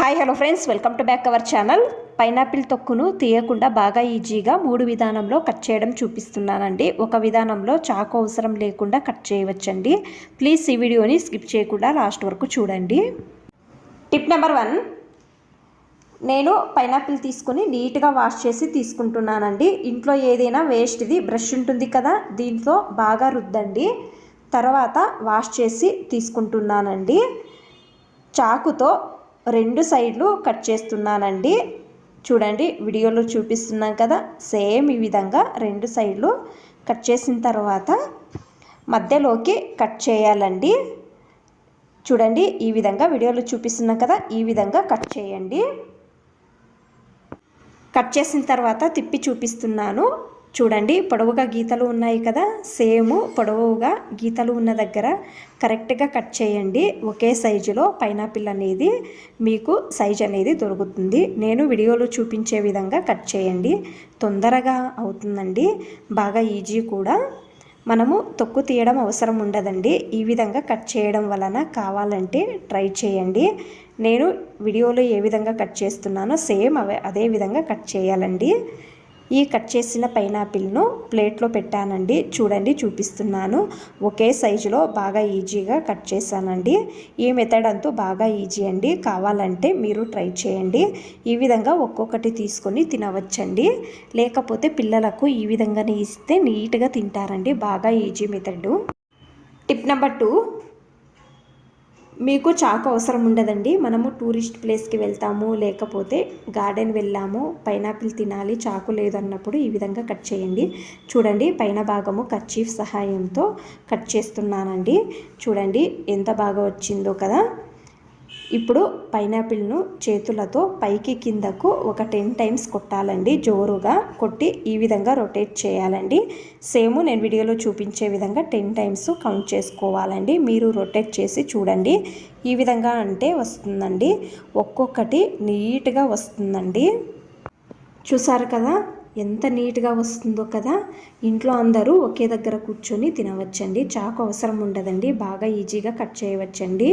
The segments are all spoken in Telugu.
Hi hello friends, welcome to back our channel. Pineapple తొక్కును తీయకుండా బాగా ఈజీగా 3 విధానంలో కట్ చేయడం చూపిస్తున్నానండి. ఒక విధానంలో చాకు అవసరం లేకుండా కట్ చేయవచ్చండి. ప్లీజ్ ఈ వీడియోని స్కిప్ చేయకుండా లాస్ట్ వరకు చూడండి. టిప్ నెంబర్ 1, నేను పైనాపిల్ తీసుకొని నీట్గా వాష్ చేసి తీసుకుంటున్నానండి. ఇంట్లో ఏదైనా వేస్ట్ది బ్రష్ ఉంటుంది కదా, దీంతో బాగా రుద్దండి. తర్వాత వాష్ చేసి తీసుకుంటున్నానండి. చాకుతో 2 సైడ్లు కట్ చేస్తున్నానండి. చూడండి, వీడియోలో చూపిస్తున్నాం కదా, సేమ్ ఈ విధంగా 2 సైడ్లు కట్ చేసిన తర్వాత మధ్యలోకి కట్ చేయాలండి. చూడండి, ఈ విధంగా వీడియోలో చూపిస్తున్నాం కదా, ఈ విధంగా కట్ చేయండి. కట్ చేసిన తర్వాత తిప్పి చూపిస్తున్నాను. చూడండి, పొడవుగా గీతలు ఉన్నాయి కదా, సేమ్ పొడవుగా గీతలు ఉన్న దగ్గర కరెక్ట్గా కట్ చేయండి. ఒకే సైజులో పైనాపిల్ అనేది మీకు సైజ్ అనేది దొరుకుతుంది. నేను వీడియోలో చూపించే విధంగా కట్ చేయండి. తొందరగా అవుతుందండి, బాగా ఈజీ కూడా. మనము తొక్కు తీయడం అవసరం ఉండదండి. ఈ విధంగా కట్ చేయడం వలన కావాలంటే ట్రై చేయండి. నేను వీడియోలో ఏ విధంగా కట్ చేస్తున్నానో సేమ్ అదే విధంగా కట్ చేయాలండి. ఈ కట్ చేసిన పైనాపిల్ను ప్లేట్లో పెట్టానండి. చూడండి, చూపిస్తున్నాను. ఒకే సైజులో బాగా ఈజీగా కట్ చేశానండి. ఈ మెథడ్ అంతా బాగా ఈజీ అండి. కావాలంటే మీరు ట్రై చేయండి. ఈ విధంగా ఒక్కొక్కటి తీసుకొని తినవచ్చండి. లేకపోతే పిల్లలకు ఈ విధంగానే ఇస్తే నీట్గా తింటారండి. బాగా ఈజీ మెథడ్. టిప్ నెంబర్ 2, మీకు చాకు అవసరం ఉండదండి. మనము టూరిస్ట్ ప్లేస్కి వెళ్తాము, లేకపోతే గార్డెన్ వెళ్ళాము, పైనాపిల్ తినాలి, చాకు లేదన్నప్పుడు ఈ విధంగా కట్ చేయండి. చూడండి, పైన భాగము కర్చీఫ్ సహాయంతో కట్ చేస్తున్నానండి. చూడండి ఎంత బాగా వచ్చిందో కదా. ఇప్పుడు పైనాపిల్ను చేతులతో పైకి కిందకు ఒక 10 టైమ్స్ కొట్టాలండి. జోరుగా కొట్టి ఈ విధంగా రొటేట్ చేయాలండి. సేమ్ నేను వీడియోలో చూపించే విధంగా 10 టైమ్స్ కౌంట్ చేసుకోవాలండి. మీరు రొటేట్ చేసి చూడండి. ఈ విధంగా అంటే వస్తుందండి. ఒక్కొక్కటి నీట్గా వస్తుందండి. చూసారు కదా ఎంత నీట్గా వస్తుందో కదా. ఇంట్లో అందరూ ఒకే దగ్గర కూర్చొని తినవచ్చండి. చాకు అవసరం ఉండదండి. బాగా ఈజీగా కట్ చేయవచ్చండి.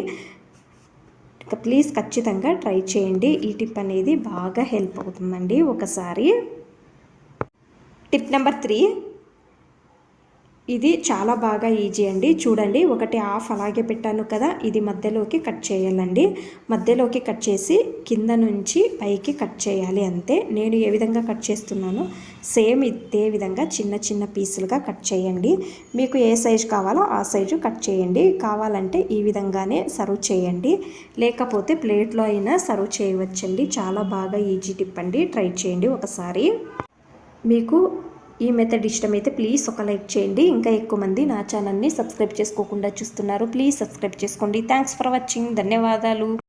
ప్లీజ్ ఖచ్చితంగా ట్రై చేయండి. ఈ టిప్ అనేది బాగా హెల్ప్ అవుతుందండి ఒకసారి. టిప్ నెంబర్ 3, ఇది చాలా బాగా ఈజీ అండి. చూడండి, ఒకటి హాఫ్ అలాగే పెట్టాను కదా, ఇది మధ్యలోకి కట్ చేయాలండి. మధ్యలోకి కట్ చేసి కింద నుంచి పైకి కట్ చేయాలి అంతే. నేను ఏ విధంగా కట్ చేస్తున్నానో సేమ్ ఇదే విధంగా చిన్న చిన్న పీసులుగా కట్ చేయండి. మీకు ఏ సైజు కావాలో ఆ సైజు కట్ చేయండి. కావాలంటే ఈ విధంగానే సర్వ్ చేయండి, లేకపోతే ప్లేట్లో అయినా సర్వ్ చేయవచ్చండి. చాలా బాగా ఈజీ టిప్ అండి. ట్రై చేయండి ఒకసారి. మీకు ఈ మెథడ్ ఇష్టమైతే ప్లీజ్ ఒక లైక్ చేయండి. ఇంకా ఎక్కువ మంది నా ఛానల్ని సబ్స్క్రైబ్ చేసుకోకుండా చూస్తున్నారు. ప్లీజ్ సబ్స్క్రైబ్ చేసుకోండి. Thanks for watching. ధన్యవాదాలు.